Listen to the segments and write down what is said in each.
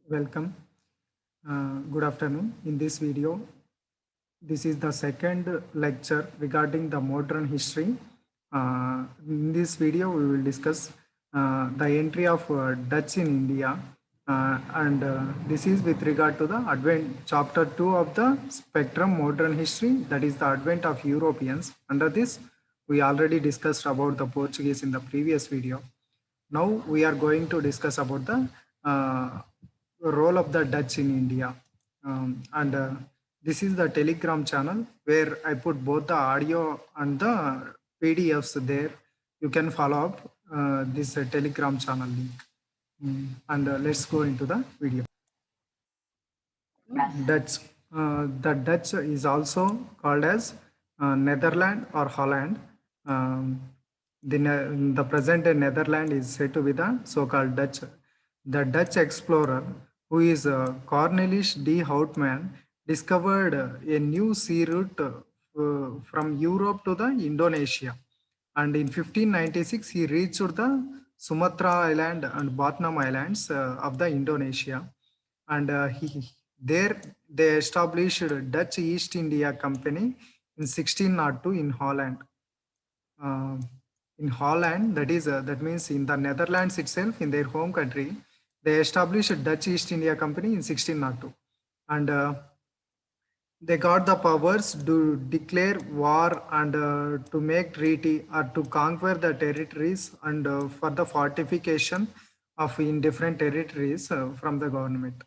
Welcome. Good afternoon. In this video, this is the second lecture regarding the modern history. In this video, we will discuss the entry of Dutch in India, and this is with regard to the advent chapter 2 of the spectrum modern history, that is the advent of Europeans. Under this, we already discussed about the Portuguese in the previous video. Now we are going to discuss about the role of the Dutch in India. And this is the Telegram channel where I put both the audio and the PDFs there. You can follow up this Telegram channel link. And let's go into the video. Dutch. The Dutch is also called as Netherlands or Holland. The present Netherlands is said to be the so-called Dutch. The Dutch explorer, who is Cornelis de Houtman, discovered a new sea route from Europe to the Indonesia. And in 1596, he reached the Sumatra Island and Batnam Islands of the Indonesia. And there they established Dutch East India Company in 1602 in Holland. In Holland, that means in the Netherlands itself, in their home country, they established Dutch East India Company in 1602, and they got the powers to declare war and to make treaty or to conquer the territories and for the fortification of in different territories from the government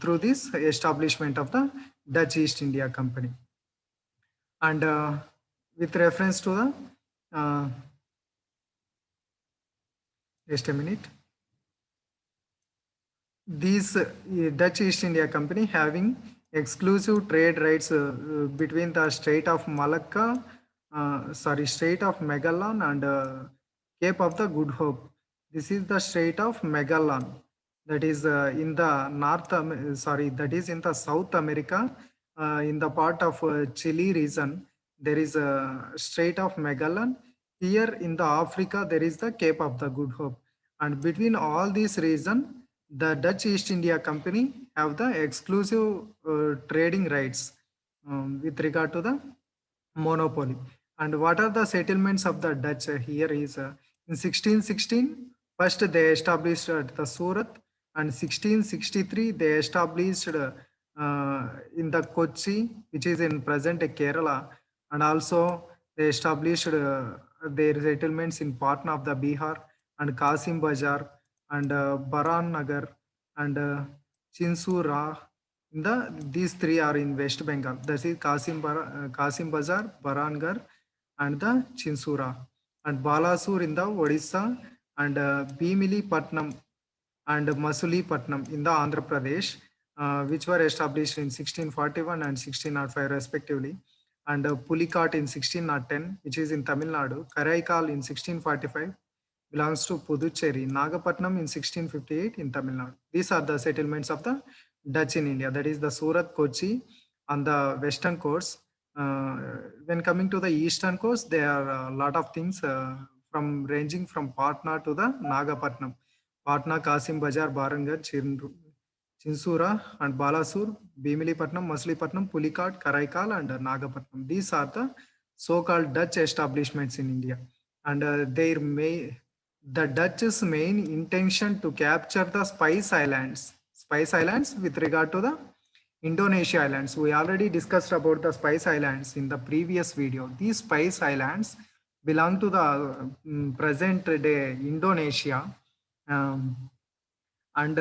through this establishment of the Dutch East India Company. And with reference to the just a minute. These Dutch East India Company having exclusive trade rights between the Strait of Malacca, Strait of Magellan and Cape of the Good Hope. This is the Strait of Magellan, that is in the that is in the South America, in the part of Chile region. There is a Strait of Magellan. Here in the Africa, there is the Cape of the Good Hope, and between all these regions, the Dutch East India Company have the exclusive trading rights with regard to the monopoly. And what are the settlements of the Dutch here is in 1616, first they established the Surat, and 1663 they established in the Kochi, which is in present Kerala, and also they established their settlements in Patna of the Bihar and Kasim Bazar and Baran Nagar and Chinsura. These three are in West Bengal. That is Kasim Bazar, Barangarh, and the Chinsura. And Balasur in the Odisha, and Bhimili Patnam and Masulipatam in the Andhra Pradesh, which were established in 1641 and 1605 respectively, and Pulicat in 1610, which is in Tamil Nadu, Karaikal in 1645, belongs to Puducherry, Nagapatnam in 1658 in Tamil Nadu. These are the settlements of the Dutch in India, that is the Surat, Kochi on the western coast. When coming to the eastern coast, there are a lot of things from ranging from Patna to the Nagapatnam. Patna, Kasim Bazar, Barangarh, Chinsura and Balasur, Bhimilipatnam, Masulipatnam, Pulicat, Karaikal and Nagapatnam. These are the so-called Dutch establishments in India. And the Dutch's main intention to capture the Spice Islands with regard to the Indonesia Islands. We already discussed about the Spice Islands in the previous video. These Spice Islands belong to the present day Indonesia, and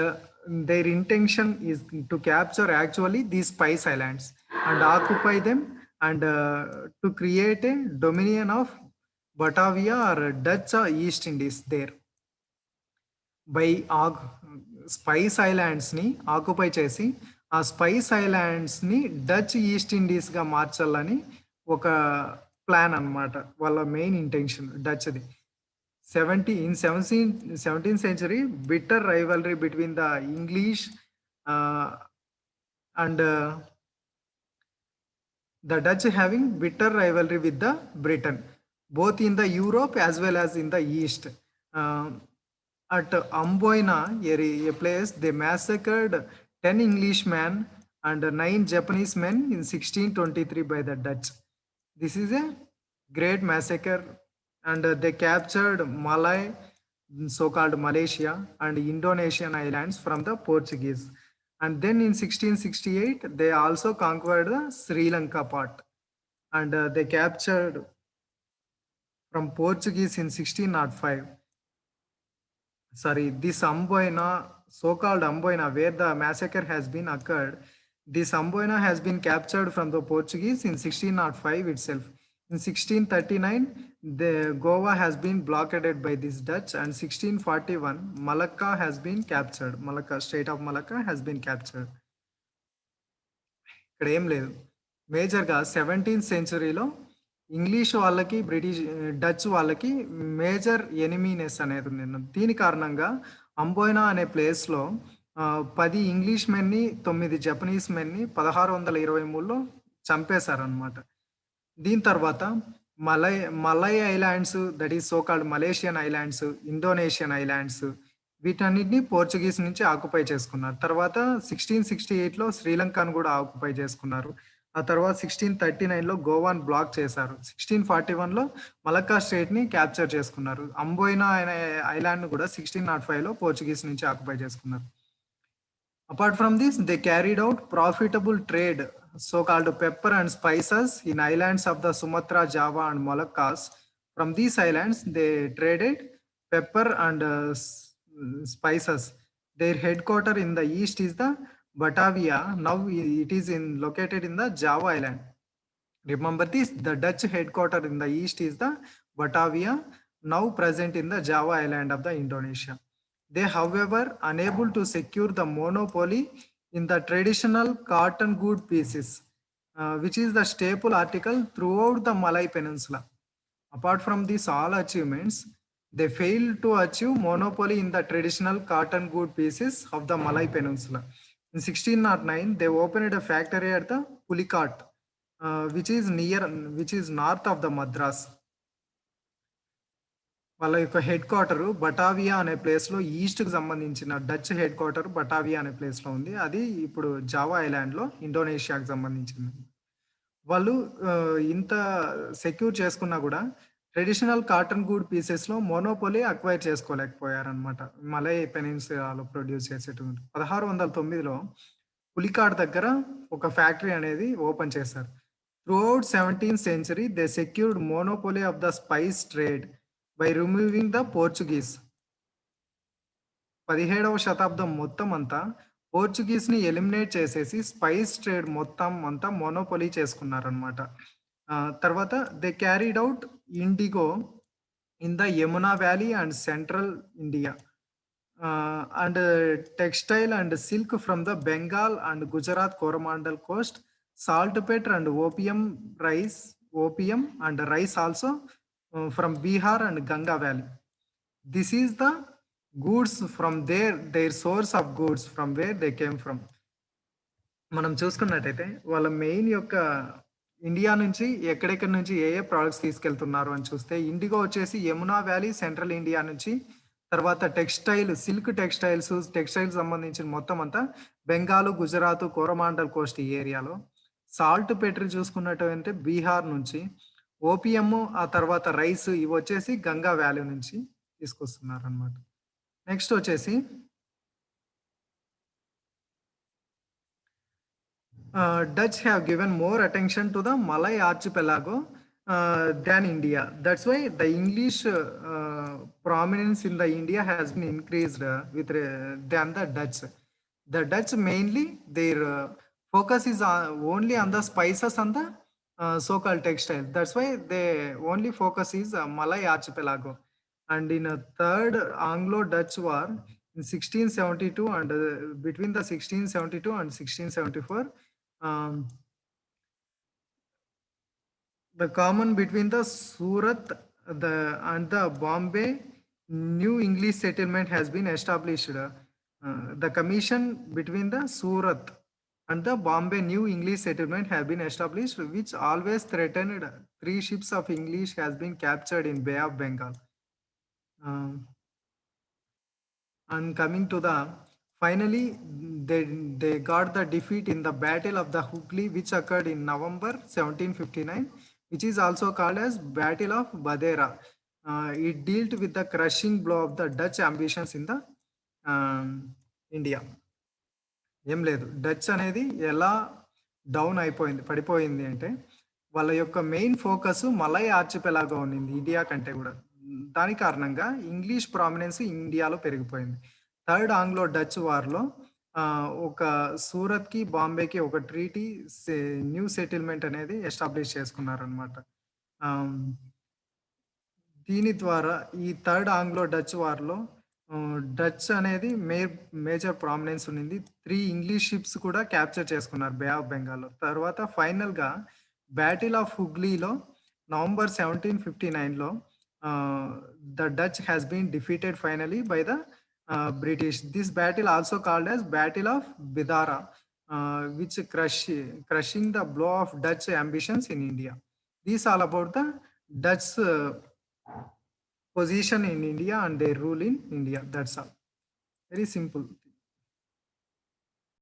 their intention is to capture actually these Spice Islands and occupy them, and to create a dominion of Batavia or Dutch East Indies there. By Spice Islands ni occupy chesi ఆ spice ఐలాండ్స్ని Dutch East ఇండీస్గా మార్చాలని ఒక plan అనమాట. వాళ్ళ main intention డచ్ది. 17th century, bitter rivalry between the English and the Dutch having bitter rivalry with the Britain, both in the Europe as well as in the East. At Amboina, a place, they massacred 10 Englishmen and 9 Japanese men in 1623 by the Dutch. This is a great massacre, and they captured Malay, so-called Malaysia, and Indonesian islands from the Portuguese. And then in 1668, they also conquered the Sri Lanka part, and they captured from Portuguese in 1605. Sorry, this Amboina, so-called Amboina, where the massacre has been occurred, this Amboina has been captured from the Portuguese in 1605 itself. In 1639, the Goa has been blockaded by this Dutch, and 1641, Malacca has been captured. Malacca, state of Malacca has been captured. ఇక్కడ ఏం లేదు. మేజర్‌గా 17th సెంచరీలో English వాళ్ళకి, Dutch వాళ్ళకి major ఎనిమీనెస్ అనేది ఉంది. దీని కారణంగా అంబోయినా అనే ప్లేస్‌లో 10 ఇంగ్లీష్ మెన్‌ని, 9 జపనీస్ మెన్‌ని 1623లో చంపేశారనమాట. దీని తర్వాత Malay Malay islands, that is so called Malaysian islands, Indonesian islands, వీటన్నిటిని పోర్చుగీస్ నుంచి ఆక్యుపై చేసుకున్నారు. తర్వాత 1668లో శ్రీలంకను కూడా ఆక్యుపై చేసుకున్నారు. ఆ తర్వాత 1639లో గోవాను బ్లాక్ చేశారు. 1641లో మలక్కా స్టేట్‌ని క్యాప్చర్ చేసుకున్నారు. అంబోయినా అనే ఐలాండ్‌ను కూడా 1605లో పోర్చుగీస్ నుంచి ఆక్యుపై చేసుకున్నారు. Apart from this, they carried out profitable trade, so-called pepper and spices in islands of the Sumatra, Java and Moluccas. From these islands, they traded pepper and spices. Their headquarter in the east is the Batavia. Now it is located in the Java island. Remember this, the Dutch headquarter in the east is the Batavia, now present in the Java island of the Indonesia. They, however, unable to secure the monopoly in the traditional cotton good pieces, which is the staple article throughout the Malay Peninsula. Apart from these all achievements, they failed to achieve monopoly in the traditional cotton good pieces of the Malay Peninsula. In 1609, they opened a factory at the Pulicat, which is north of the Madras. వాళ్ళ యొక్క head quarter Batavia అనే ప్లేస్లో, ఈస్ట్కి సంబంధించిన Dutch head quarter Batavia అనే ప్లేస్లో ఉంది. అది ఇప్పుడు జావా ఐలాండ్లో ఇండోనేషియాకి సంబంధించింది. వాళ్ళు ఇంత సెక్యూర్ చేసుకున్నా కూడా ట్రెడిషనల్ కాటన్ గూడ్ పీసెస్లో మోనోపోలీ అక్వైర్ చేసుకోలేకపోయారనమాట. మలై పెనిన్సులాలో ప్రొడ్యూస్ చేసేటువంటి 1609లో పులికాడ్ దగ్గర ఒక ఫ్యాక్టరీ అనేది ఓపెన్ చేశారు. Throughout 17th century, they secured monopoly of the spice trade by removing the Portuguese. 17వ శతాబ్దం మొత్తం అంతా పోర్చుగీస్‌ని ఎలిమినేట్ చేసేసి స్పైస్ ట్రేడ్ మొత్తం అంతా మోనోపోలీ చేసుకున్నారనమాట. తర్వాత they carried out IndiGo in the Yamuna valley and central India, and textile and silk from the Bengal and Gujarat Coromandel Coast, saltpeter and opium and rice also from Bihar and Ganga Valley. This is the goods from their source of goods from where they came from. మనం చూసుకున్నట్టయితే వాళ్ళ main యొక్క India నుంచి ఎక్కడెక్కడి నుంచి ఏ products తీసుకెళ్తున్నారు అని చూస్తే, ఇండిగో వచ్చేసి యమునా వ్యాలీ సెంట్రల్ ఇండియా నుంచి, తర్వాత సిల్క్ టెక్స్టైల్ సంబంధించిన మొత్తం అంతా బెంగాల్, గుజరాత్, కోరమాండల్ కోస్ట్ ఈ ఏరియాలో. సాల్ట్ పెటర్ చూసుకున్నట్టయితే బీహార్ నుంచి, ఓపిఎం ఆ తర్వాత రైస్ ఇవి వచ్చేసి గంగా వ్యాలీ నుంచి తీసుకొస్తున్నారు అనమాట. నెక్స్ట్ వచ్చేసి Dutch have given more attention to the Malay archipelago than India. That's why the English prominence in the India has been increased than the Dutch. The Dutch mainly their focus is only on the spices and the so-called textile. That's why they only focus is Malay archipelago. And in a third Anglo-Dutch war in 1672 and between the 1672 and 1674, the common between the Surat and the Bombay new English settlement has been established. The commission between the Surat and the Bombay new English settlement have been established, which always threatened 3 ships of English has been captured in Bay of Bengal. And coming to the finally, they got the defeat in the Battle of the Hooghly, which occurred in November 1759, which is also called as Battle of Badera. It dealt with the crushing blow of the Dutch ambitions in the India. ఏం లేదు. Dutch అనేది ఎలా down అయిపోయింది, పడిపోయింది అంటే, వాళ్ళ యొక్క main focus malai ఆర్చిపెలాగో ఉన్నింది ఇండియా కంటే గూడా. దాని కారణంగా ఇంగ్లీష్ ప్రామినెన్స్ ఇండియాలో పెరిగిపోయింది. థర్డ్ ఆంగ్లో డచ్ వార్‌లో ఒక సూరత్‌కి, బాంబేకి ఒక ట్రీటీ న్యూ సెటిల్‌మెంట్ అనేది ఎస్టాబ్లిష్ చేసుకున్నారనమాట. ఆహ్, దీని ద్వారా ఈ థర్డ్ ఆంగ్లో డచ్ వార్‌లో డచ్ అనేది మేజర్ ప్రామినెన్స్ ఉన్నింది. 3 ఇంగ్లీష్ షిప్స్ కూడా క్యాప్చర్ చేసుకున్నారు బే ఆఫ్ బెంగాల్‌లో. తర్వాత ఫైనల్‌గా బ్యాటిల్ ఆఫ్ హుగ్లీలో నవంబర్ 1759లో the Dutch has been defeated finally by the British. This battle also called as battle of Bidara, which crushing the blow of Dutch ambitions in India. These all about the Dutch position in India and their rule in India. That's all. Very simple.